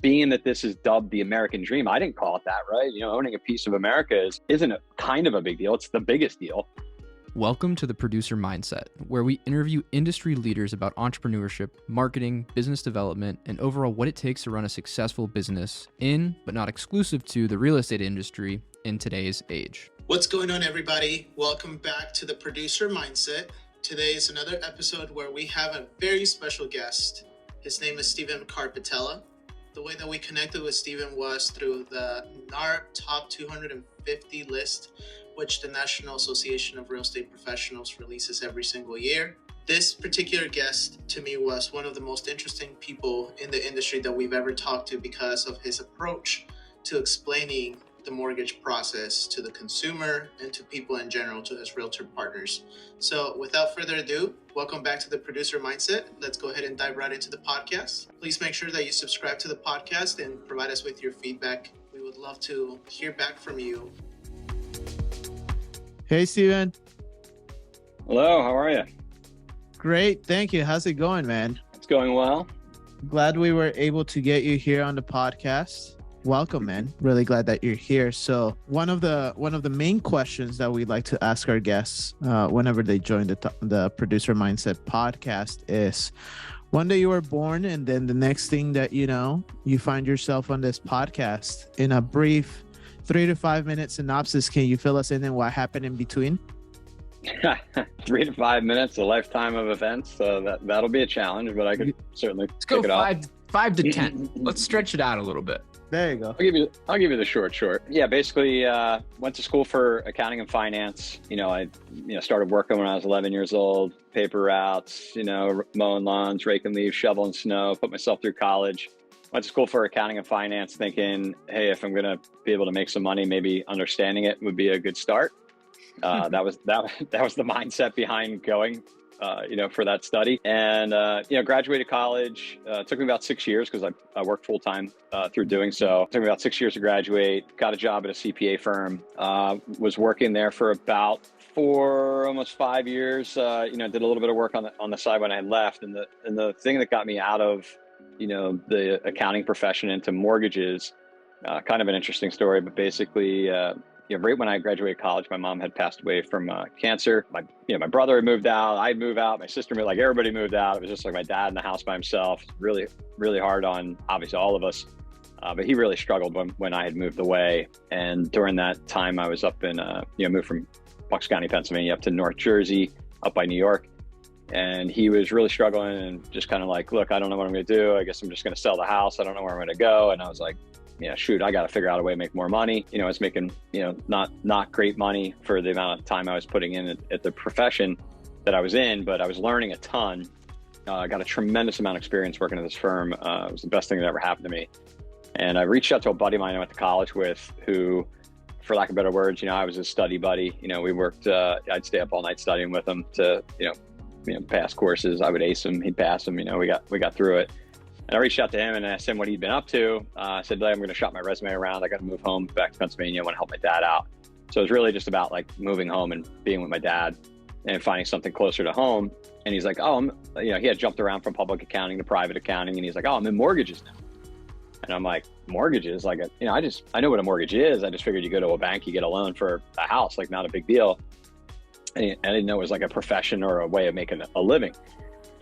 being that this is dubbed the American dream, I didn't call it that, right? Owning a piece of America isn't kind of a big deal. It's the biggest deal. Welcome to the Producer Mindset, where we interview industry leaders about entrepreneurship, marketing, business development, and overall what it takes to run a successful business in, but not exclusive to, the real estate industry in today's age. What's going on, everybody? Welcome back to the Producer Mindset. Today is another episode where we have a very special guest. His name is Stephen Carpitella. The way that we connected with Stephen was through the NAR Top 250 list, which the National Association of Real Estate Professionals releases every single year. This particular guest to me was one of the most interesting people in the industry that we've ever talked to because of his approach to explaining the mortgage process to the consumer and to people in general, to his realtor partners. So without further ado, welcome back to the Producer Mindset. Let's go ahead and dive right into the podcast. Please make sure that you subscribe to the podcast and provide us with your feedback. We would love to hear back from you. Hey, Steven. Hello, how are you? Great, thank you. How's it going, man? It's going well. Glad we were able to get you here on the podcast. Welcome, man. Really glad that you're here. So one of the main questions that we like to ask our guests whenever they join the Producer Mindset podcast is, one day you were born, and then the next thing that you find yourself on this podcast. In a brief 3 to 5 minute synopsis, can you fill us in on what happened in between? 3 to 5 minutes, a lifetime of events. So that'll be a challenge, but I could certainly Let's pick go it up. 5 to 10. Let's stretch it out a little bit. There you go. I'll give you the short. Yeah, basically went to school for accounting and finance. I started working when I was 11 years old, paper routes, mowing lawns, raking leaves, shoveling snow, put myself through college. Went to school for accounting and finance thinking, hey, if I'm going to be able to make some money, maybe understanding it would be a good start. That was the mindset behind going for that study. And, graduated college. Took me about 6 years because I worked full time through doing so. Took me about 6 years to graduate, got a job at a CPA firm, was working there for about almost 5 years. Did a little bit of work on the side when I left. And the thing that got me out of, the accounting profession into mortgages, kind of an interesting story, but basically, right when I graduated college, my mom had passed away from cancer. My brother had moved out. I'd moved out. My sister moved. Like everybody moved out. It was just like my dad in the house by himself. Really, really hard on obviously all of us. But he really struggled when I had moved away. And during that time, I was up in moved from Bucks County, Pennsylvania, up to North Jersey, up by New York. And he was really struggling and just kind of like, look, I don't know what I'm going to do. I guess I'm just going to sell the house. I don't know where I'm going to go. And I was like, shoot, I got to figure out a way to make more money. I was making, not great money for the amount of time I was putting in at the profession that I was in, but I was learning a ton. I got a tremendous amount of experience working at this firm. It was the best thing that ever happened to me. And I reached out to a buddy of mine I went to college with who, for lack of better words, I was his study buddy. We worked, I'd stay up all night studying with him to, pass courses. I would ace him, he'd pass them, we got through it. And I reached out to him and asked him what he'd been up to. I said, I'm going to shop my resume around. I got to move home back to Pennsylvania. I want to help my dad out. So it was really just about like moving home and being with my dad and finding something closer to home. And he's like, he had jumped around from public accounting to private accounting. And he's like, I'm in mortgages now. And I'm like, mortgages? Like, I know what a mortgage is. I just figured you go to a bank, you get a loan for a house, like not a big deal. And I didn't know it was like a profession or a way of making a living.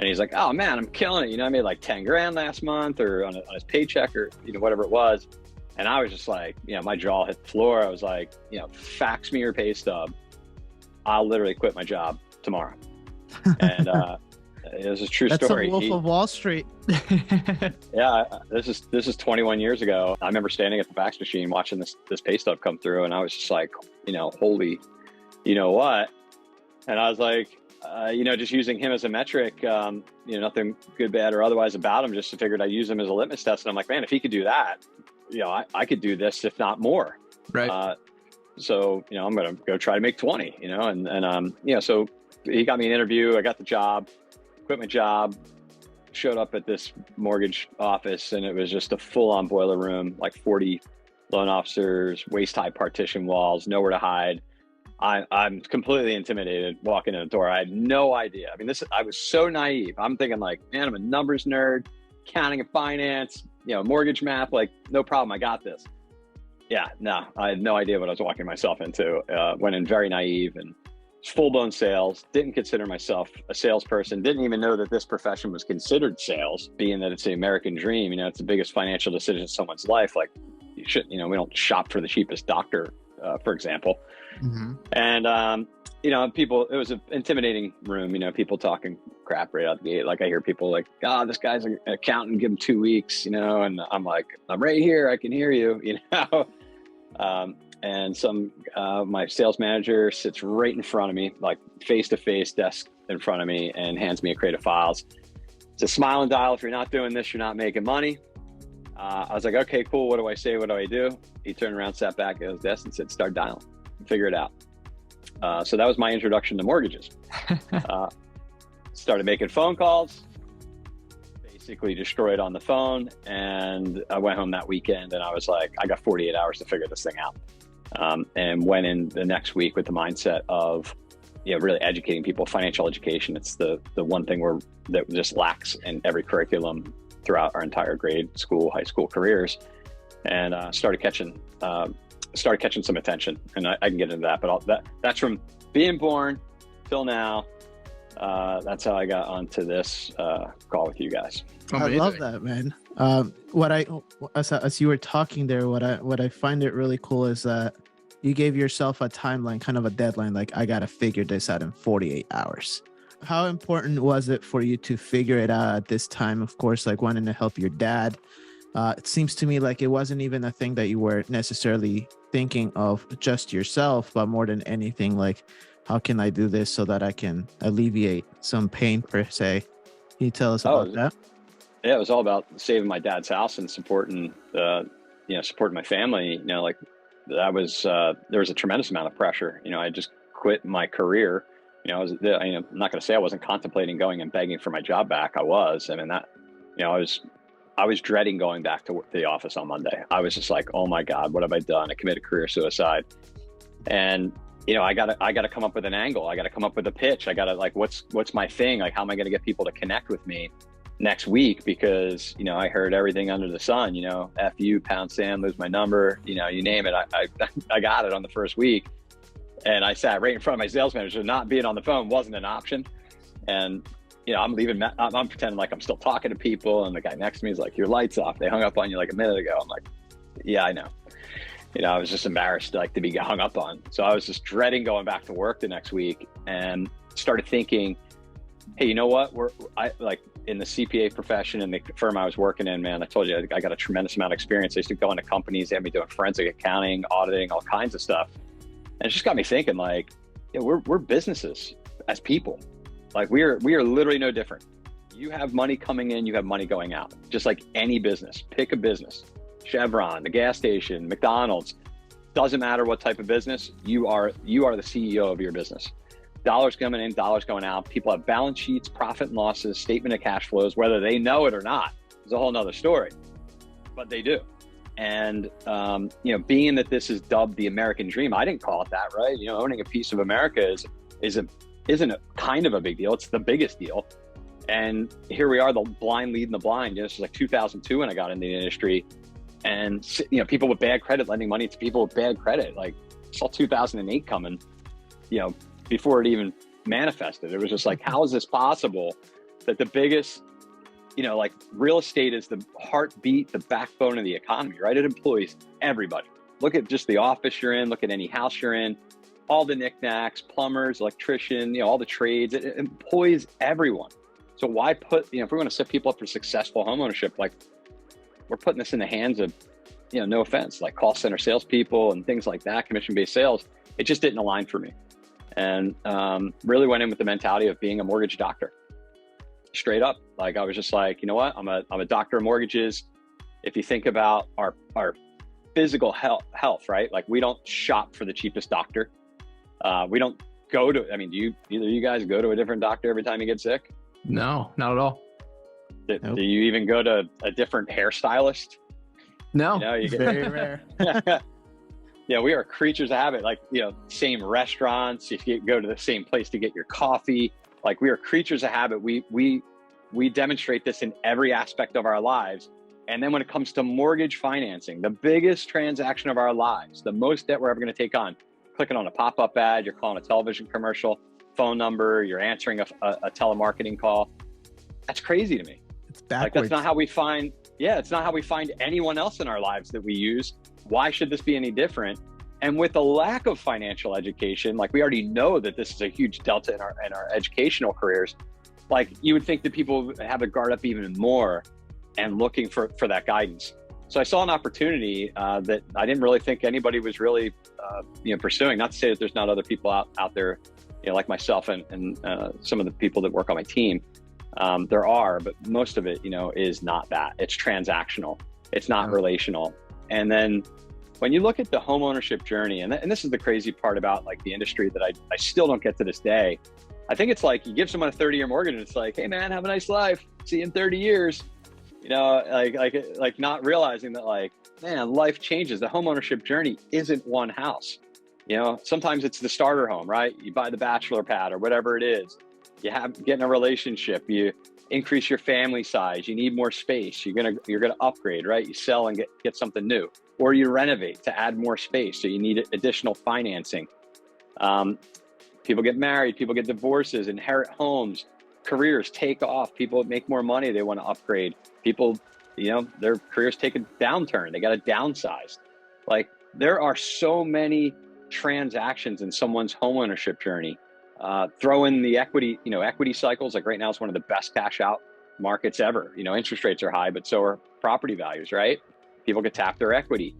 And he's like, oh man, I'm killing it. I made like 10 grand last month or on his paycheck or, whatever it was. And I was just like, my jaw hit the floor. I was like, fax me your pay stub. I'll literally quit my job tomorrow. And it was a true story. That's a Wolf of Wall Street. Yeah, this is 21 years ago. I remember standing at the fax machine watching this pay stub come through. And I was just like, holy, what? And I was like, just using him as a metric, nothing good, bad, or otherwise about him, just figured I'd use him as a litmus test. And I'm like, man, if he could do that, I could do this, if not more. Right. So, I'm going to go try to make 20, so he got me an interview. I got the job, quit my job, showed up at this mortgage office, and it was just a full on boiler room, like 40 loan officers, waist high partition walls, nowhere to hide. I'm completely intimidated walking in the door. I had no idea. I was so naive. I'm thinking like, man, I'm a numbers nerd, accounting and finance, mortgage math, like, no problem, I got this. Yeah, no, I had no idea what I was walking myself into. Went in very naive and full-blown sales. Didn't consider myself a salesperson. Didn't even know that this profession was considered sales, being that it's the American dream. It's the biggest financial decision in someone's life. Like, we don't shop for the cheapest doctor, for example. Mm-hmm. And, people, it was an intimidating room, people talking crap right out the gate. Like, I hear people like, this guy's an accountant, give him 2 weeks, and I'm like, I'm right here, I can hear you, and my sales manager sits right in front of me, like face to face, desk in front of me, and hands me a crate of files. It's a smile and dial. If you're not doing this, you're not making money. I was like, okay, cool. What do I say? What do I do? He turned around, sat back at his desk and said, start dialing, figure it out. So that was my introduction to mortgages. Started making phone calls, basically destroyed on the phone. And I went home that weekend and I was like, I got 48 hours to figure this thing out. And went in the next week with the mindset of, really educating people. Financial education. It's the one thing that just lacks in every curriculum throughout our entire grade school, high school careers. And started catching some attention, and I can get into that, but that's from being born till now. That's how I got onto this call with you guys. Amazing. I love that, man. As you were talking there, what I find it really cool is that you gave yourself a timeline, kind of a deadline, like, I got to figure this out in 48 hours. How important was it for you to figure it out at this time? Of course, like, wanting to help your dad. It seems to me like it wasn't even a thing that you were necessarily thinking of just yourself, but more than anything, like, how can I do this so that I can alleviate some pain, per se? Can you tell us about that? Yeah, it was all about saving my dad's house and supporting my family. Like, that was, there was a tremendous amount of pressure. I just quit my career. I'm not going to say I wasn't contemplating going and begging for my job back. I was. I was dreading going back to the office on Monday. I was just like, oh my God, what have I done? I committed career suicide. And, I gotta come up with an angle. I gotta come up with a pitch. I gotta, like, what's my thing? Like, how am I going to get people to connect with me next week? Because, I heard everything under the sun, F you, pound sand, lose my number, you name it. I got it on the first week. And I sat right in front of my sales manager. Not being on the phone wasn't an option. And, I'm pretending like I'm still talking to people. And the guy next to me is like, your light's off. They hung up on you like a minute ago. I'm like, yeah, I know. I was just embarrassed, like, to be hung up on. So I was just dreading going back to work the next week, and started thinking, hey, you know what? In the CPA profession and the firm I was working in, man, I told you, I got a tremendous amount of experience. I used to go into companies, they had me doing forensic accounting, auditing, all kinds of stuff. And it just got me thinking, like, we're businesses as people. Like, we are literally no different. You have money coming in, you have money going out, just like any business. Pick a business, Chevron, the gas station, McDonald's, doesn't matter what type of business, you are the CEO of your business. Dollars coming in, dollars going out. People have balance sheets, profit and losses, statement of cash flows, whether they know it or not is a whole nother story, but they do. And, being that this is dubbed the American dream, I didn't call it that, right? Owning a piece of America isn't a kind of a big deal. It's the biggest deal. And here we are, the blind leading the blind. This was like 2002 when I got into the industry, and, people with bad credit lending money to people with bad credit. Like, saw 2008 coming, before it even manifested. It was just like, how is this possible that the biggest, like, real estate is the heartbeat, the backbone of the economy, right? It employs everybody. Look at just the office you're in, look at any house you're in, all the knickknacks, plumbers, electrician, all the trades, it employs everyone. So why put, if we want to set people up for successful homeownership, like, we're putting this in the hands of, no offense, like call center salespeople and things like that, commission-based sales. It just didn't align for me. And really went in with the mentality of being a mortgage doctor. Straight up. Like, I was just like, you know what? I'm a doctor of mortgages. If you think about our physical health, right? Like, we don't shop for the cheapest doctor. We don't go to, do either of you guys go to a different doctor every time you get sick? No, not at all. Nope. Do you even go to a different hairstylist? No, you get very rare. Yeah, we are creatures of habit. Like, same restaurants, if you go to the same place to get your coffee, like, we are creatures of habit. We demonstrate this in every aspect of our lives. And then when it comes to mortgage financing, the biggest transaction of our lives, the most debt we're ever going to take on, clicking on a pop-up ad, you're calling a television commercial, phone number, you're answering a telemarketing call. That's crazy to me. It's backwards. Like, that's not how we find, it's not how we find anyone else in our lives that we use. Why should this be any different? And with a lack of financial education, like, we already know that this is a huge delta in our educational careers. Like, you would think that people have to guard up even more and looking for that guidance. So I saw an opportunity that I didn't really think anybody was really pursuing. Not to say that there's not other people out there, like myself and some of the people that work on my team. There are, but most of it, is not that. It's transactional. It's not relational. And then when you look at the homeownership journey, and this is the crazy part about, like, the industry that I still don't get to this day. I think it's like you give someone a 30-year mortgage and it's like, hey man, have a nice life. See you in 30 years. Like not realizing that, like, man, life changes. The homeownership journey isn't one house. Sometimes it's the starter home, right? You buy the bachelor pad or whatever it is. You get in a relationship. You increase your family size. You need more space. You're gonna upgrade, right? You sell and get something new, or you renovate to add more space. So you need additional financing. People get married. People get divorces. Inherit homes. Careers take off. People make more money. They want to upgrade. People, their careers take a downturn. They got to downsize. Like, there are so many transactions in someone's homeownership journey. Throw in the equity cycles. Like, right now is one of the best cash out markets ever. Interest rates are high, but so are property values, right? People get tapped their equity.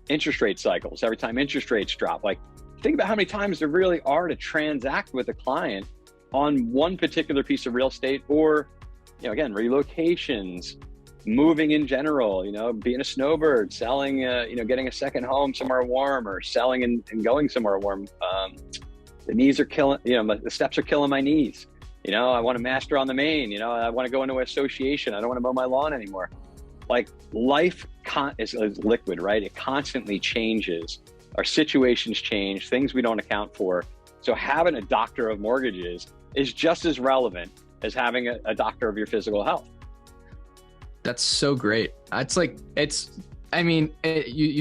Interest rate cycles. Every time interest rates drop, like, think about how many times there really are to transact with a client on one particular piece of real estate, or, again, relocations, moving in general, being a snowbird, selling, getting a second home somewhere warm, or selling and going somewhere warm. The knees are killing, the steps are killing my knees. I want to master on the main, I want to go into an association. I don't want to mow my lawn anymore. Like, life is liquid, right? It constantly changes. Our situations change, things we don't account for. So having a doctor of mortgages is just as relevant as having a doctor of your physical health. That's so great. You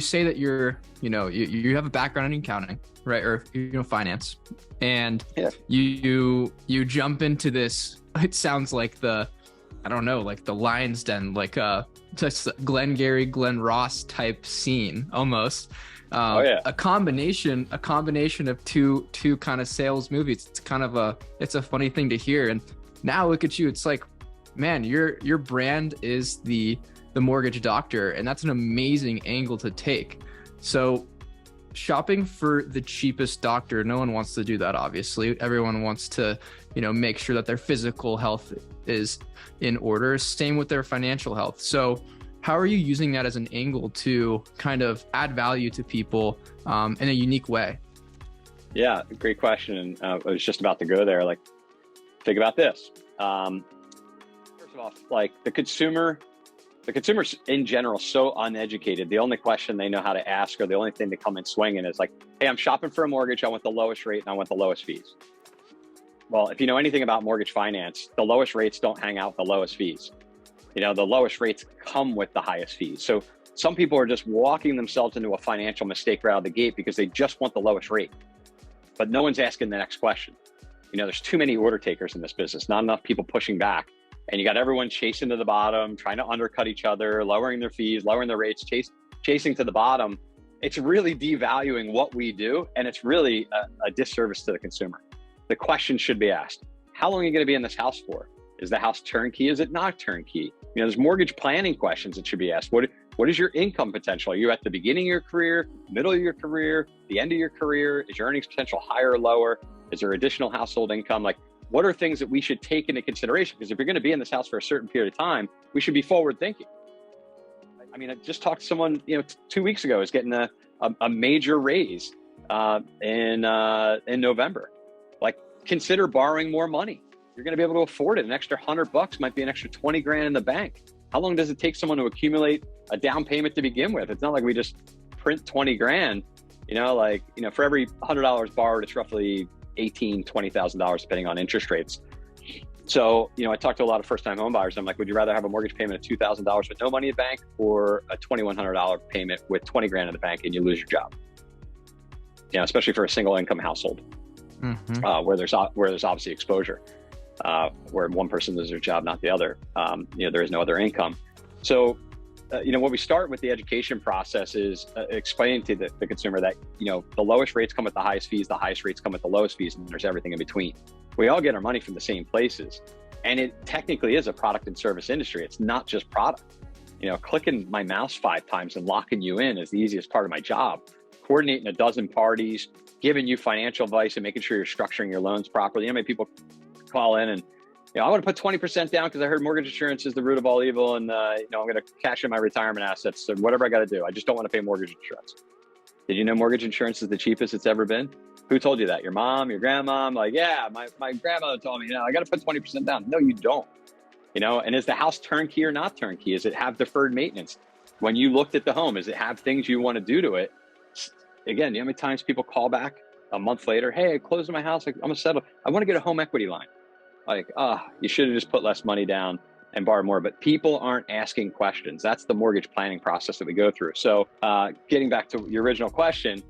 say that you have a background in accounting, right? Or, finance, and you jump into this, it sounds like the Lion's Den, like just Glengarry, Glen Ross type scene almost. A combination of two kind of sales movies. It's a funny thing to hear. And now look at you. It's like, man, your brand is the mortgage doctor, and that's an amazing angle to take. So shopping for the cheapest doctor, no one wants to do that, obviously. Everyone wants to, make sure that their physical health is in order. Same with their financial health. So how are you using that as an angle to kind of add value to people in a unique way? Yeah, great question. I was just about to go there. Like, think about this. First of all, like, the consumers in general, so uneducated. The only question they know how to ask, or the only thing they come in swinging, is like, hey, I'm shopping for a mortgage. I want the lowest rate and I want the lowest fees. Well, if you know anything about mortgage finance, the lowest rates don't hang out with the lowest fees. The lowest rates come with the highest fees. So some people are just walking themselves into a financial mistake right out of the gate because they just want the lowest rate. But no one's asking the next question. There's too many order takers in this business, not enough people pushing back. And you got everyone chasing to the bottom, trying to undercut each other, lowering their fees, lowering their rates, chasing to the bottom. It's really devaluing what we do, and it's really a disservice to the consumer. The question should be asked: how long are you going to be in this house for? Is the house turnkey? Is it not turnkey? There's mortgage planning questions that should be asked. What is your income potential? Are you at the beginning of your career, middle of your career, the end of your career? Is your earnings potential higher or lower? Is there additional household income? Like, what are things that we should take into consideration? Because if you're going to be in this house for a certain period of time, we should be forward thinking. I mean, I just talked to someone, 2 weeks ago, is getting a major raise in November. Like, consider borrowing more money. You're going to be able to afford it. An extra $100 might be an extra 20 grand in the bank. How long does it take someone to accumulate a down payment to begin with? It's not like we just print 20 grand, for every $100 borrowed, it's roughly $18,000, $20,000, depending on interest rates. So, I talk to a lot of first-time home buyers. I'm like, would you rather have a mortgage payment of $2,000 with no money in the bank, or a $2,100 payment with 20 grand in the bank and you lose your job? Especially for a single income household, where there's obviously exposure, where one person loses their job, not the other. There is no other income. So, what we start with the education process is explaining to the consumer that, the lowest rates come with the highest fees, the highest rates come with the lowest fees, and there's everything in between. We all get our money from the same places. And it technically is a product and service industry. It's not just product. Clicking my mouse 5 times and locking you in is the easiest part of my job. Coordinating a dozen parties, giving you financial advice, and making sure you're structuring your loans properly. Many people call in and, I want to put 20% down because I heard mortgage insurance is the root of all evil, and I'm going to cash in my retirement assets or whatever I got to do. I just don't want to pay mortgage insurance. Did you know mortgage insurance is the cheapest it's ever been? Who told you that? Your mom, your grandma? I'm like, yeah, my grandmother told me, I got to put 20% down. No, you don't. And is the house turnkey or not turnkey? Does it have deferred maintenance? When you looked at the home, does it have things you want to do to it? Again, how many times people call back a month later? Hey, I closed on my house. I'm going to settle. I want to get a home equity line. Like, you should have just put less money down and borrow more. But people aren't asking questions. That's the mortgage planning process that we go through. So getting back to your original question,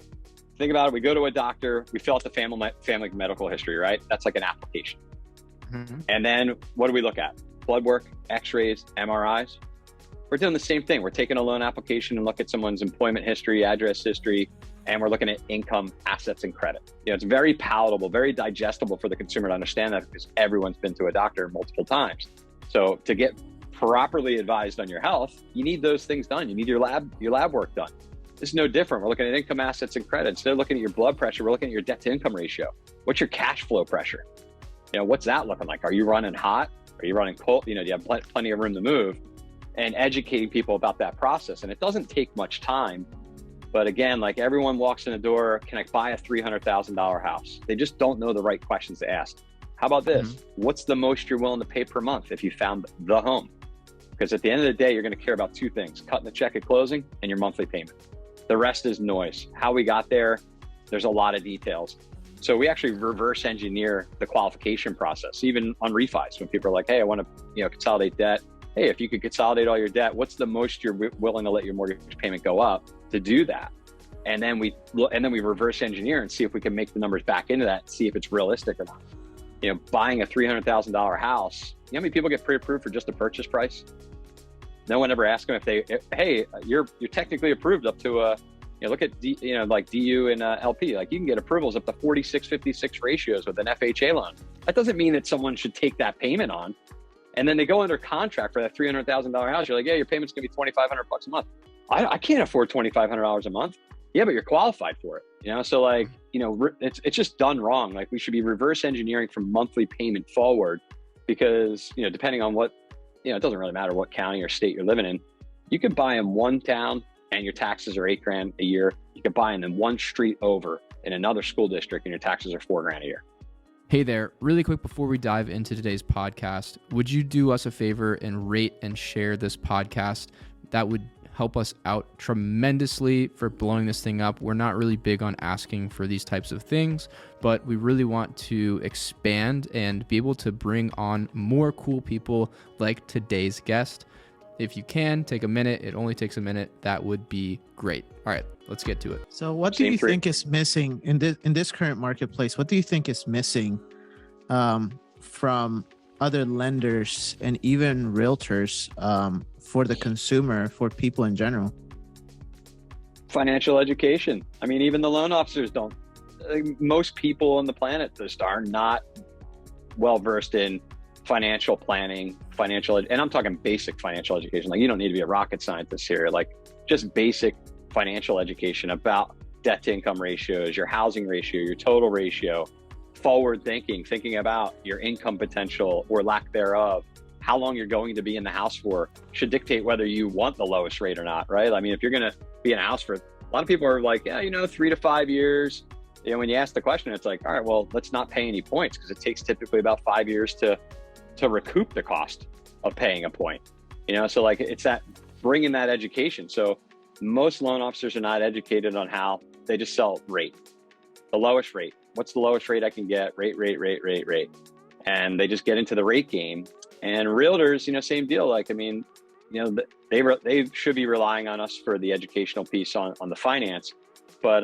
think about it. We go to a doctor, we fill out the family medical history, right? That's like an application. And then what do we look at? Blood work, x-rays, MRIs. We're doing the same thing. We're taking a loan application and look at someone's employment history, address history, and we're looking at income, assets, and credit. It's very palatable, very digestible for the consumer to understand that, because everyone's been to a doctor multiple times. So to get properly advised on your health, you need those things done. You need your lab work done. This is no different. We're looking at income, assets, and credit. Instead of looking at your blood pressure, we're looking at your debt to income ratio. What's your cash flow pressure? What's that looking like? Are you running hot? Are you running cold? Do you have plenty of room to move? And educating people about that process. And it doesn't take much time. But again, like, everyone walks in the door, can I buy a $300,000 house? They just don't know the right questions to ask. How about this? What's the most you're willing to pay per month if you found the home? Because at the end of the day, you're going to care about 2 things: cutting the check at closing and your monthly payment. The rest is noise. How we got there, there's a lot of details. So we actually reverse engineer the qualification process, even on refis. When people are like, hey, I want to consolidate debt. Hey, if you could consolidate all your debt, what's the most you're willing to let your mortgage payment go up to do that? And then we reverse engineer and see if we can make the numbers back into that and see if it's realistic or not. Buying a $300,000 house, how many people get pre-approved for just the purchase price? No one ever asks them hey, you're technically approved up to look at like DU and LP. Like, you can get approvals up to 46-56 ratios with an FHA loan. That doesn't mean that someone should take that payment on. And then they go under contract for that $300,000 house. You're like, yeah, your payment's gonna be $2,500 a month. I can't afford $2,500 a month. Yeah, but you're qualified for it. So like, it's just done wrong. Like, we should be reverse engineering from monthly payment forward, because depending on what, it doesn't really matter what county or state you're living in. You could buy in one town and your taxes are $8,000 a year. You could buy in one street over in another school district and your taxes are $4,000 a year. Hey there, really quick before we dive into today's podcast, would you do us a favor and rate and share this podcast? That would help us out tremendously for blowing this thing up. We're not really big on asking for these types of things, but we really want to expand and be able to bring on more cool people like today's guest. If you can, take a minute. It only takes a minute. That would be great. All right, let's get to it. So what do you think is missing in this current marketplace? What do you think is missing from other lenders and even realtors for the consumer, for people in general? Financial education. I mean, even the loan officers don't. Most people on the planet just are not well versed in financial planning, and I'm talking basic financial education. Like, you don't need to be a rocket scientist here. Like, just basic financial education about debt to income ratios, your housing ratio, your total ratio, forward thinking about your income potential or lack thereof, how long you're going to be in the house for should dictate whether you want the lowest rate or not, right? I mean, if you're going to be in a house for, a lot of people are like, yeah, 3 to 5 years. When you ask the question, it's like, all right, well, let's not pay any points, because it takes typically about 5 years to recoup the cost of paying a point. So like, it's that bringing that education. So most loan officers are not educated on how. They just sell rate, the lowest rate. What's the lowest rate I can get? Rate. and they just get into the rate game. And realtors, same deal. Like, I mean, they should be relying on us for the educational piece on the finance, but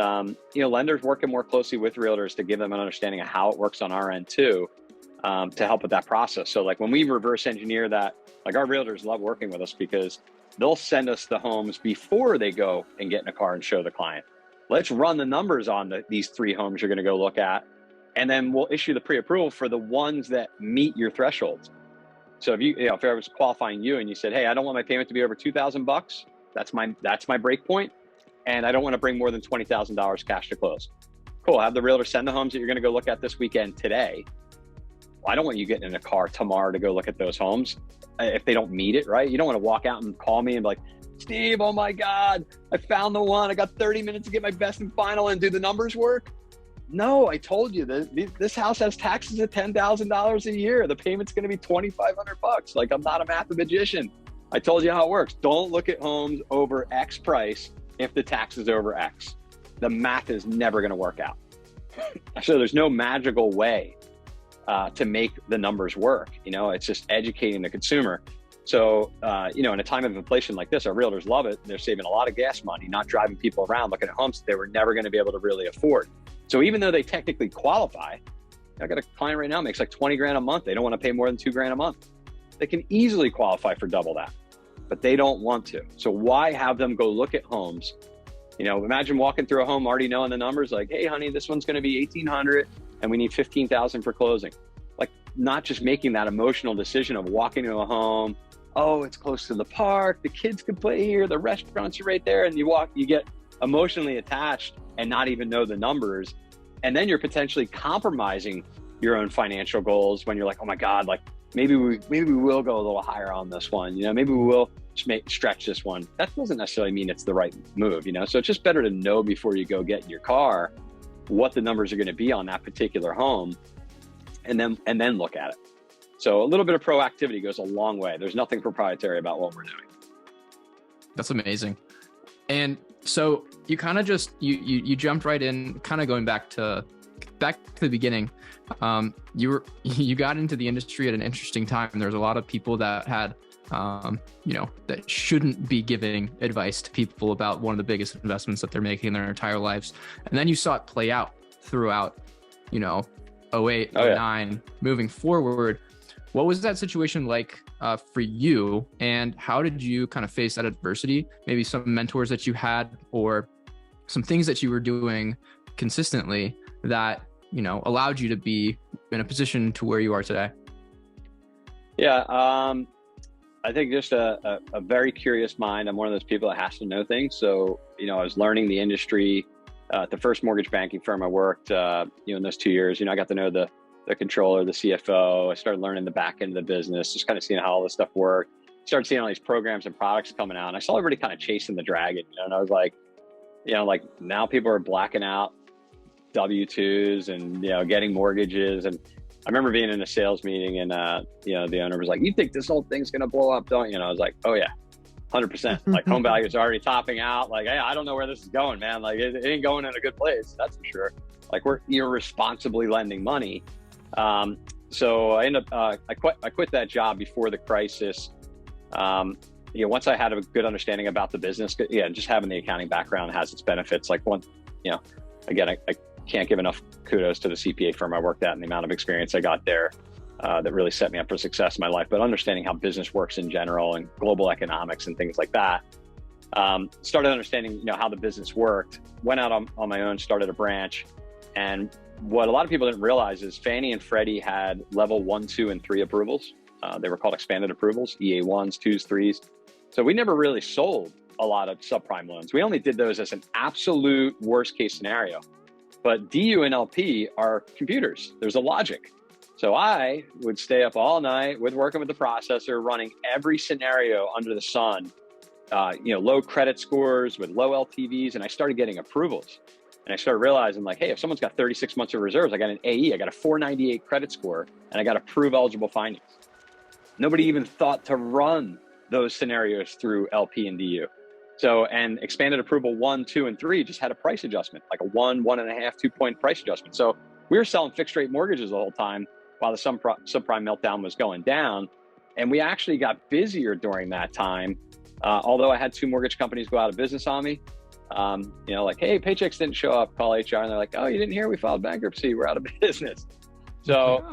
lenders working more closely with realtors to give them an understanding of how it works on our end too, to help with that process. So like when we reverse engineer that, like our realtors love working with us because they'll send us the homes before they go and get in a car and show the client. Let's run the numbers on these 3 homes you're going to go look at, and then we'll issue the pre-approval for the ones that meet your thresholds. So if I was qualifying you and you said, hey, I don't want my payment to be over $2,000, that's my break point, and I don't want to bring more than $20,000 cash to close. Cool. Have the realtor send the homes that you're going to go look at this weekend today. Well, I don't want you getting in a car tomorrow to go look at those homes if they don't meet it, right? You don't want to walk out and call me and be like, Steve, oh my God, I found the one. I got 30 minutes to get my best and final and do the numbers work. No, I told you that this house has taxes of $10,000 a year. The payment's going to be $2,500. Like, I'm not a mathematician. I told you how it works. Don't look at homes over X price if the tax is over X. The math is never going to work out. So there's no magical way to make the numbers work. It's just educating the consumer. So, in a time of inflation like this, our realtors love it. They're saving a lot of gas money, not driving people around looking at homes that they were never going to be able to really afford. So even though they technically qualify, I got a client right now makes like 20 grand a month. They don't want to pay more than 2 grand a month. They can easily qualify for double that, but they don't want to. So why have them go look at homes? Imagine walking through a home already knowing the numbers, like, hey, honey, this one's going to be 1,800 and we need 15,000 for closing. Like, not just making that emotional decision of walking to a home. Oh, it's close to the park. The kids can play here. The restaurants are right there. And you get emotionally attached and not even know the numbers. And then you're potentially compromising your own financial goals when you're like, oh my God, like maybe we will go a little higher on this one. Maybe we will stretch this one. That doesn't necessarily mean it's the right move, So it's just better to know before you go get in your car what the numbers are going to be on that particular home, and then look at it. So a little bit of proactivity goes a long way. There's nothing proprietary about what we're doing. That's amazing. And so you kind of just, you jumped right in, kind of going back to the beginning. You got into the industry at an interesting time. There's a lot of people that had, that shouldn't be giving advice to people about one of the biggest investments that they're making in their entire lives. And then you saw it play out throughout, 08, 09, moving forward. What was that situation like for you, and how did you kind of face that adversity? Maybe some mentors that you had, or some things that you were doing consistently that, allowed you to be in a position to where you are today? Yeah, I think just a very curious mind. I'm one of those people that has to know things. So, I was learning the industry at the first mortgage banking firm I worked, in those 2 years. I got to know the controller, the CFO. I started learning the back end of the business, just kind of seeing how all this stuff worked. Started seeing all these programs and products coming out. And I saw everybody kind of chasing the dragon, and I was like, now people are blacking out W-2s and, getting mortgages. And I remember being in a sales meeting and, the owner was like, you think this whole thing's going to blow up, don't you? And I was like, oh yeah, 100%. Like, home values are already topping out. Like, hey, I don't know where this is going, man. Like, it ain't going in a good place. That's for sure. Like, we're irresponsibly lending money. So I ended up, I quit that job before the crisis. Once I had a good understanding about the business, just having the accounting background has its benefits. Like again, I can't give enough kudos to the CPA firm I worked at and the amount of experience I got there, that really set me up for success in my life. But understanding how business works in general and global economics and things like that, started understanding, how the business worked, went out on my own, started a branch. And what a lot of people didn't realize is Fannie and Freddie had level 1, 2, and 3 approvals. They were called expanded approvals, EA1s, 2s, 3s. So we never really sold a lot of subprime loans. We only did those as an absolute worst case scenario. But DU and LP are computers. There's a logic. So I would stay up all night working with the processor, running every scenario under the sun, low credit scores with low LTVs. And I started getting approvals. And I started realizing, like, hey, if someone's got 36 months of reserves, I got an AE, I got a 498 credit score, and I got approve eligible findings. Nobody even thought to run those scenarios through LP and DU. So, and expanded approval 1, 2, and 3 just had a price adjustment, like a 1, 1.5, 2 point price adjustment. So we were selling fixed rate mortgages the whole time while the subprime meltdown was going down. And we actually got busier during that time. Although I had 2 mortgage companies go out of business on me, like, hey, paychecks didn't show up, call HR. And they're like, oh, you didn't hear we filed bankruptcy, we're out of business. So,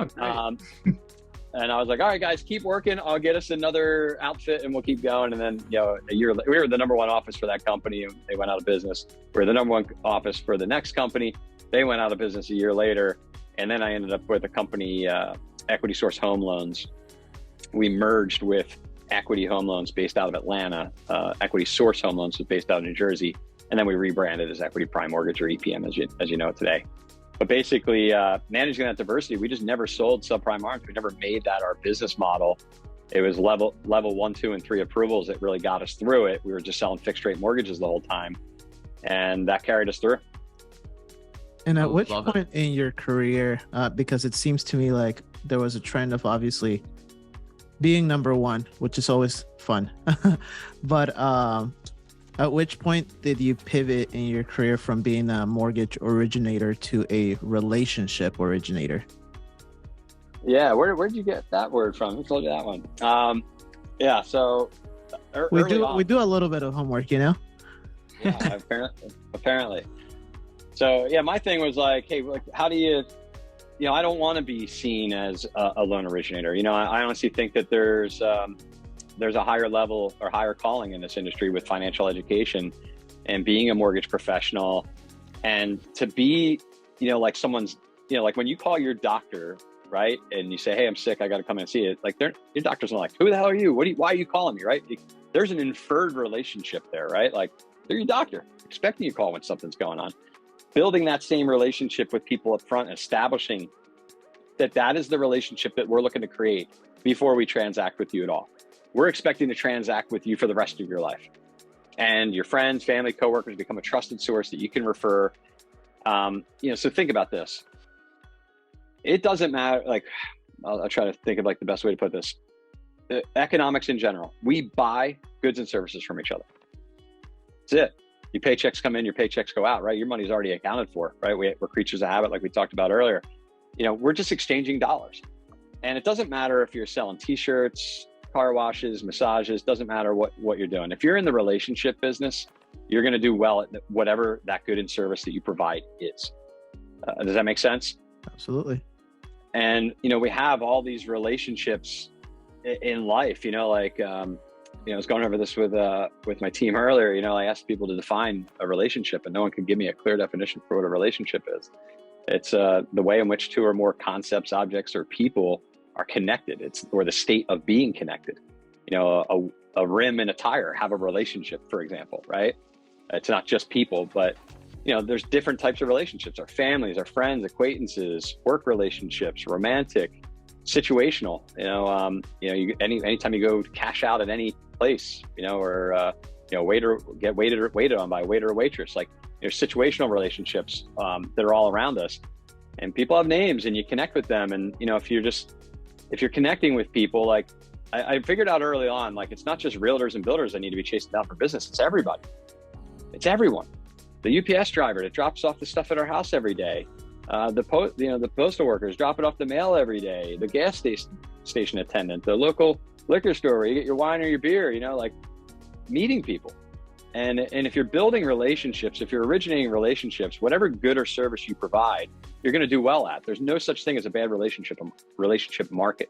and I was like, all right, guys, keep working. I'll get us another outfit and we'll keep going. And then, a year later, we were the number 1 office for that company and they went out of business. We were the number 1 office for the next company. They went out of business a year later. And then I ended up with a company, Equity Source Home Loans. We merged with Equity Home Loans based out of Atlanta. Equity Source Home Loans was based out of New Jersey. And then we rebranded as Equity Prime Mortgage, or EPM, as you know it today. But basically, managing that diversity, we just never sold subprime ARMs. We never made that our business model. It was level 1, 2, and 3 approvals that really got us through it. We were just selling fixed rate mortgages the whole time. And that carried us through. And at which point in your career, because it seems to me like there was a trend of obviously being number 1, which is always fun. But at which point did you pivot in your career from being a mortgage originator to a relationship originator? Yeah, where'd you get that word from? Who told you that one? So we do a little bit of homework, Yeah, apparently. So yeah, my thing was like, hey, how do you, I don't want to be seen as a loan originator. I honestly think that there's a higher level or higher calling in this industry with financial education and being a mortgage professional, and to be, like someone's, like when you call your doctor, right? And you say, hey, I'm sick, I got to come and see it. Like your doctor's not like, who the hell are you? Why are you calling me? Right? There's an inferred relationship there, right? Like they're your doctor, expecting you to call when something's going on. Building that same relationship with people up front, establishing that is the relationship that we're looking to create before we transact with you at all. We're expecting to transact with you for the rest of your life. And your friends, family, coworkers become a trusted source that you can refer. So think about this. It doesn't matter, like, I'll try to think of like the best way to put this. Economics in general, we buy goods and services from each other. That's it. Your paychecks come in, your paychecks go out, right? Your money's already accounted for, right? We're creatures of habit, like we talked about earlier. We're just exchanging dollars. And it doesn't matter if you're selling t-shirts, car washes, massages, doesn't matter what you're doing. If you're in the relationship business, you're going to do well at whatever that good and service that you provide is. Does that make sense? Absolutely. And, we have all these relationships in life, I was going over this with my team earlier. I asked people to define a relationship and no one could give me a clear definition for what a relationship is. It's the way in which 2 or more concepts, objects, or people are connected. Or the state of being connected. A rim and a tire have a relationship, for example, right? It's not just people, but there's different types of relationships: our families, our friends, acquaintances, work relationships, romantic, situational. Anytime you go cash out at any place, or waiter get waited on by a waiter or waitress, like there's situational relationships that are all around us, and people have names, and you connect with them. And if you're connecting with people, like I figured out early on, like it's not just realtors and builders that need to be chasing down for business. It's everybody. It's everyone. The UPS driver that drops off the stuff at our house every day. The postal workers dropping off the mail every day. The gas station attendant. The local liquor store where you get your wine or your beer. Like meeting people. And if you're building relationships, if you're originating relationships, whatever good or service you provide, you're going to do well at. There's no such thing as a bad relationship market.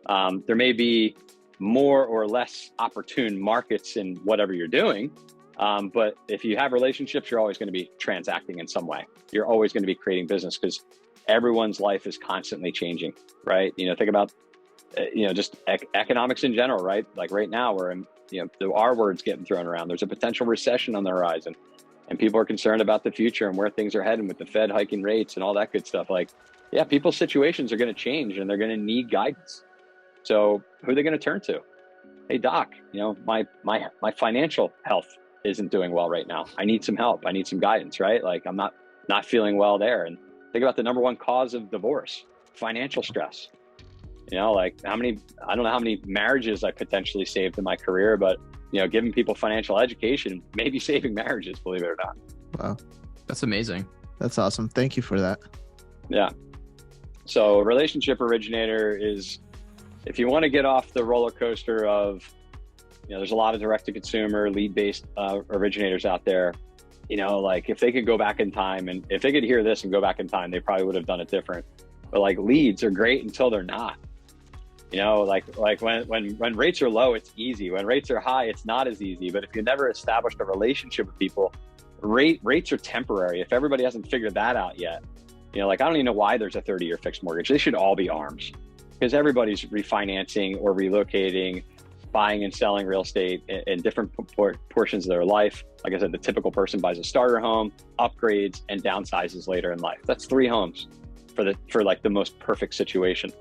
There may be more or less opportune markets in whatever you're doing. But if you have relationships, you're always going to be transacting in some way. You're always going to be creating business because everyone's life is constantly changing, right? Think about, just economics in general, right? Like right now we're in, the R word's getting thrown around. There's a potential recession on the horizon and people are concerned about the future and where things are heading with the Fed hiking rates and all that good stuff. Like, yeah, people's situations are going to change and they're going to need guidance. So who are they going to turn to? Hey, doc, my financial health isn't doing well right now. I need some help. I need some guidance, right? Like I'm not feeling well there. And think about the number 1 cause of divorce, financial stress. Like I don't know how many marriages I potentially saved in my career, but giving people financial education, maybe saving marriages, believe it or not. Wow. That's amazing. That's awesome. Thank you for that. Yeah. So relationship originator is, if you want to get off the roller coaster of, there's a lot of direct to consumer lead based originators out there. Like if they could go back in time, and if they could hear this and go back in time, they probably would have done it different. But like leads are great until they're not. Like when rates are low, it's easy. When rates are high, it's not as easy. But if you never established a relationship with people, rates are temporary. If everybody hasn't figured that out yet, like I don't even know why there's a 30-year fixed mortgage. They should all be ARMs, because everybody's refinancing or relocating, buying and selling real estate in different portions of their life. Like I said, the typical person buys a starter home, upgrades, and downsizes later in life. That's 3 homes for like the most perfect situation.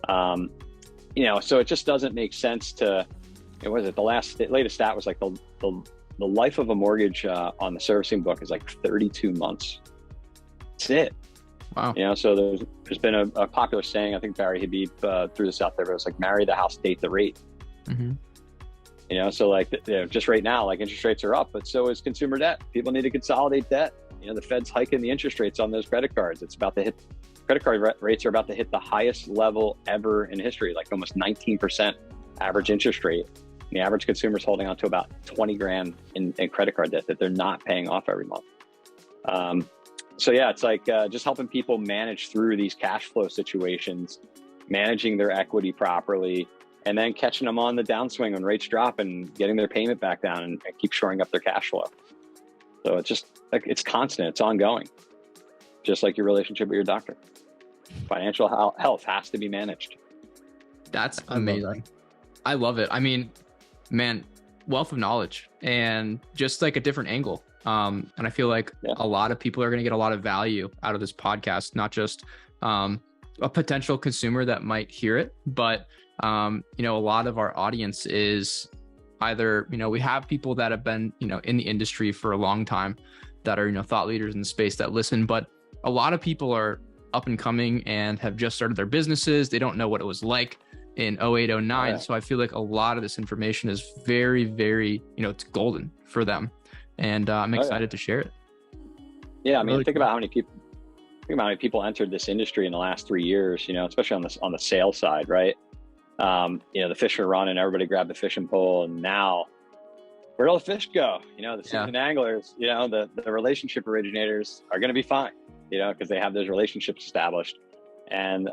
So it just doesn't make sense to, the latest stat was like the life of a mortgage on the servicing book is like 32 months. That's it. Wow. So there's been a popular saying, I think Barry Habib threw this out there, but it was like, marry the house, date the rate. Mm-hmm. So like, just right now, like interest rates are up, but so is consumer debt. People need to consolidate debt. The Fed's hiking the interest rates on those credit cards. Credit card rates are about to hit the highest level ever in history, like almost 19% average interest rate. And the average consumer is holding on to about 20 grand in credit card debt that they're not paying off every month. So yeah, it's like just helping people manage through these cash flow situations, managing their equity properly, and then catching them on the downswing when rates drop and getting their payment back down and keep shoring up their cash flow. So it's just like, it's constant, it's ongoing, just like your relationship with your doctor. Financial health has to be managed. That's amazing. I love it. I mean, man, wealth of knowledge and just like a different angle. And I feel like a lot of people are going to get a lot of value out of this podcast, not just a potential consumer that might hear it, but a lot of our audience is either, we have people that have been, in the industry for a long time that are, thought leaders in the space that listen, but a lot of people are up and coming and have just started their businesses. They don't know what it was like in 08, 09. So I feel like a lot of this information is very, very, it's golden for them. And I'm excited to share it. Yeah. I mean, think about how many people entered this industry in the last 3 years, especially on the sales side, right? The fish are running, everybody grabbed the fishing pole, and now where'd all the fish go? The seasoned anglers, the relationship originators are going to be fine, because they have those relationships established. And,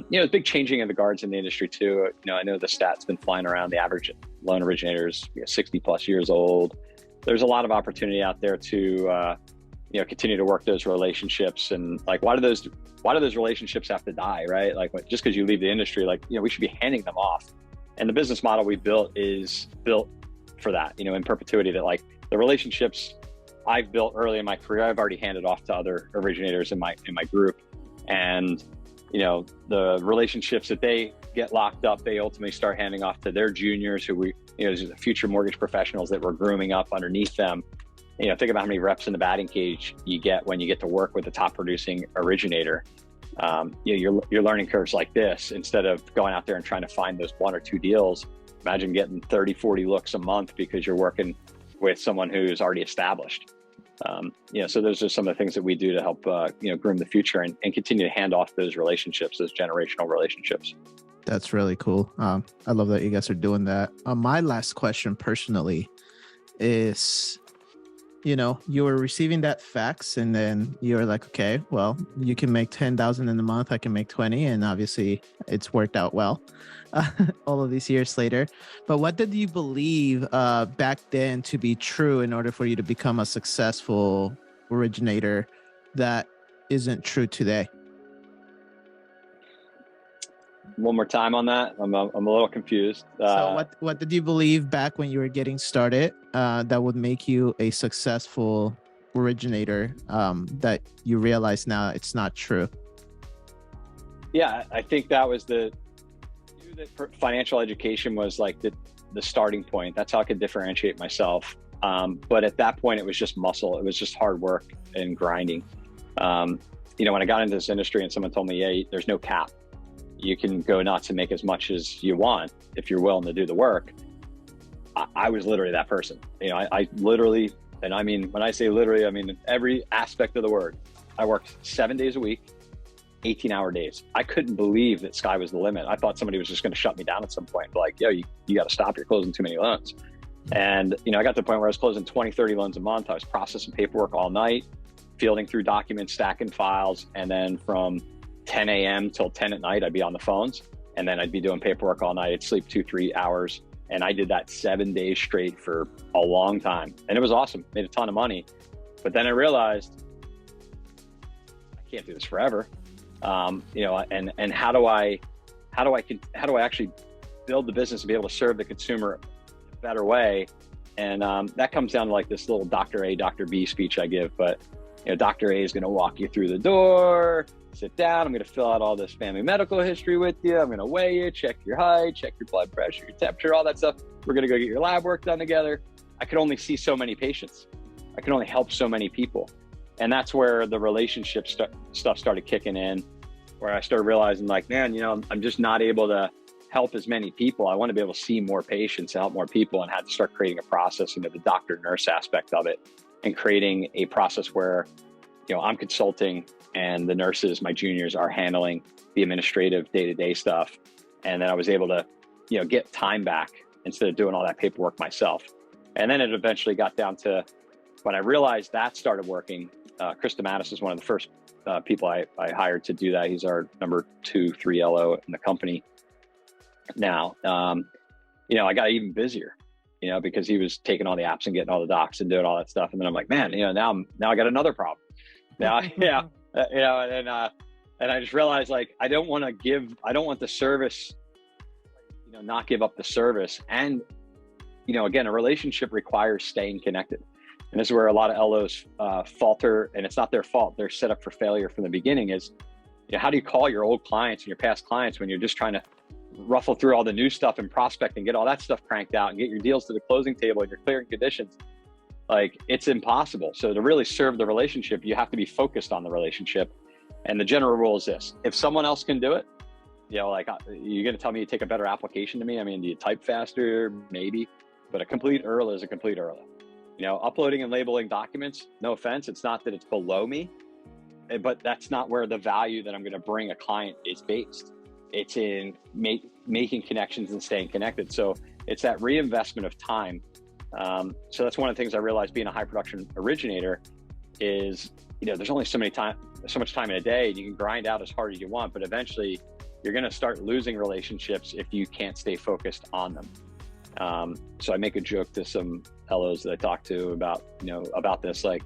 it's big changing of the guards in the industry too. I know the stats been flying around. The average loan originator's 60 plus years old. There's a lot of opportunity out there to, continue to work those relationships. And like, why do those relationships have to die, right? Like just because you leave the industry, like, we should be handing them off. And the business model we built is built for that, in perpetuity, that like the relationships I've built early in my career, I've already handed off to other originators in my group. And, the relationships that they get locked up, they ultimately start handing off to their juniors who these are the future mortgage professionals that we're grooming up underneath them. Think about how many reps in the batting cage you get when you get to work with the top producing originator. Your learning curves like this, instead of going out there and trying to find those 1 or 2 deals, imagine getting 30, 40 looks a month because you're working with someone who's already established. So those are some of the things that we do to help, groom the future and continue to hand off those relationships, those generational relationships. That's really cool. I love that you guys are doing that. My last question personally is, you were receiving that fax and then you're like, okay, well, you can make 10,000 in a month. I can make 20. And obviously it's worked out well all of these years later. But what did you believe back then to be true in order for you to become a successful originator that isn't true today? One more time on that. I'm a little confused. So what did you believe back when you were getting started that would make you a successful originator that you realize now it's not true? Yeah, I think that was financial education was like the starting point. That's how I could differentiate myself. But at that point, it was just muscle. It was just hard work and grinding. When I got into this industry and someone told me, yeah, there's no cap. You can go nuts and make as much as you want if you're willing to do the work. I was literally that person. I literally, and I mean, when I say literally, I mean every aspect of the word. I worked 7 days a week. 18-hour days. I couldn't believe that sky was the limit. I thought somebody was just going to shut me down at some point, like, yo, you got to stop, you're closing too many loans. And, I got to the point where I was closing 20, 30 loans a month. I was processing paperwork all night, fielding through documents, stacking files. And then from 10 a.m. till 10 at night, I'd be on the phones, and then I'd be doing paperwork all night. I'd sleep 2-3 hours. And I did that 7 days straight for a long time. And it was awesome. Made a ton of money. But then I realized I can't do this forever. And how do I actually build the business and be able to serve the consumer in a better way? And that comes down to like this little Dr. A, Dr. B speech I give. But Dr. A is going to walk you through the door, sit down. I'm going to fill out all this family medical history with you. I'm going to weigh you, check your height, check your blood pressure, your temperature, all that stuff. We're going to go get your lab work done together. I could only see so many patients. I can only help so many people. And that's where the relationship stuff started kicking in, where I started realizing like, man, I'm just not able to help as many people. I want to be able to see more patients, help more people, and had to start creating a process, the doctor-nurse aspect of it, and creating a process where, I'm consulting and the nurses, my juniors, are handling the administrative day-to-day stuff. And then I was able to, get time back instead of doing all that paperwork myself. And then it eventually got down to when I realized that started working. Chris Mattis is one of the first people I hired to do that. He's our number 2-3 LO in the company now. I got even busier, because he was taking all the apps and getting all the docs and doing all that stuff. And then I'm like, man, now I got another problem. Now, and I just realized like, I don't want the service, not give up the service. And, again, a relationship requires staying connected. And this is where a lot of LOs falter, and it's not their fault. They're set up for failure from the beginning. Is, how do you call your old clients and your past clients when you're just trying to ruffle through all the new stuff and prospect and get all that stuff cranked out and get your deals to the closing table and your clearing conditions? Like, it's impossible. So to really serve the relationship, you have to be focused on the relationship. And the general rule is this: if someone else can do it, like, you're going to tell me you take a better application to me? I mean, do you type faster? Maybe. But a complete URL is a complete URL. Uploading and labeling documents, no offense, it's not that it's below me, but that's not where the value that I'm going to bring a client is based. It's in making connections and staying connected. So it's that reinvestment of time. So that's one of the things I realized being a high production originator is, there's only so much time in a day, and you can grind out as hard as you want, but eventually you're going to start losing relationships if you can't stay focused on them. So I make a joke to some LOs that I talk to about this, like,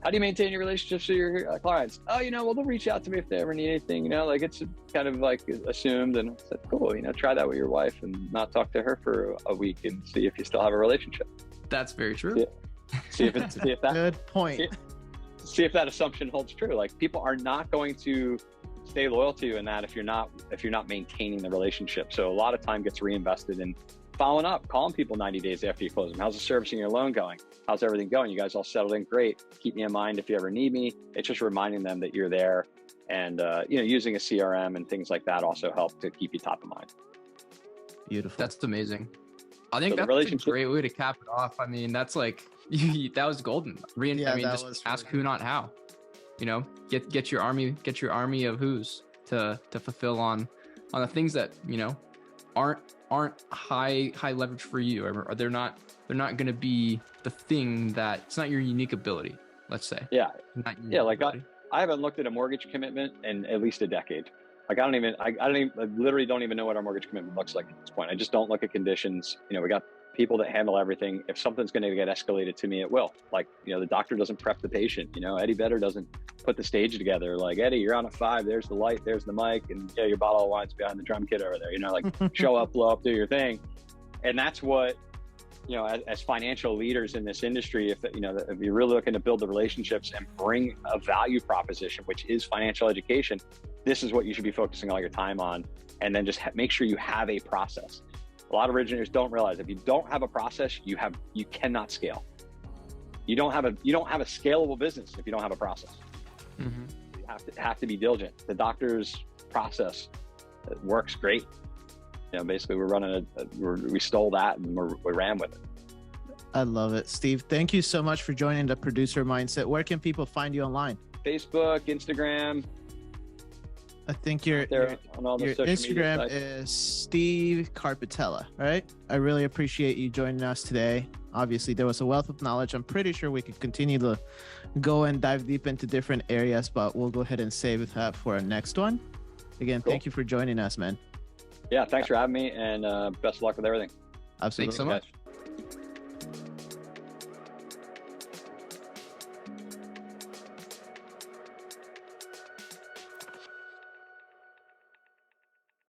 how do you maintain your relationships with your clients? Oh, well, they'll reach out to me if they ever need anything, like, it's kind of like assumed. And I said, cool, try that with your wife and not talk to her for a week and see if you still have a relationship. That's very true. See if that good point. See if that assumption holds true. Like, people are not going to stay loyal to you in that if you're not maintaining the relationship. So a lot of time gets reinvested in following up, calling people 90 days after you close them. How's the servicing your loan going? How's everything going? You guys all settled in? Great. Keep me in mind if you ever need me. It's just reminding them that you're there. And, using a CRM and things like that also help to keep you top of mind. Beautiful. That's amazing. I think that's a great way to cap it off. I mean, that's like, that was golden. Just ask who, not how. Get your army of who's to fulfill on the things that, aren't high leverage for you, or they're not going to be the thing that, it's not your unique ability, let's say. I haven't looked at a mortgage commitment in at least a decade. Like, I literally don't even know what our mortgage commitment looks like at this point. I just don't look at conditions. We got people that handle everything. If something's going to get escalated to me, it will. Like, the doctor doesn't prep the patient. Eddie Vedder doesn't put the stage together. Like, Eddie, you're on a 5. There's the light. There's the mic. And your bottle of wine's behind the drum kit over there. Like, show up, blow up, do your thing. And that's what, as financial leaders in this industry, if you're really looking to build the relationships and bring a value proposition, which is financial education, this is what you should be focusing all your time on. And then just make sure you have a process. A lot of originators don't realize if you don't have a process, you cannot scale. You don't have a scalable business if you don't have a process. Mm-hmm. You have to be diligent. The doctor's process works great. Basically we're running we stole that and we ran with it. I love it. Steve, thank you so much for joining the Producer Mindset. Where can people find you online? Facebook, Instagram, I think your on all the social media Instagram sites. is Steve Carpitella, right? I really appreciate you joining us today. Obviously, there was a wealth of knowledge. I'm pretty sure we could continue to go and dive deep into different areas, but we'll go ahead and save that for our next one. Again, Cool. Thank you for joining us, man. Yeah, thanks for having me, and best of luck with everything. Absolutely. Thanks so much. Guys.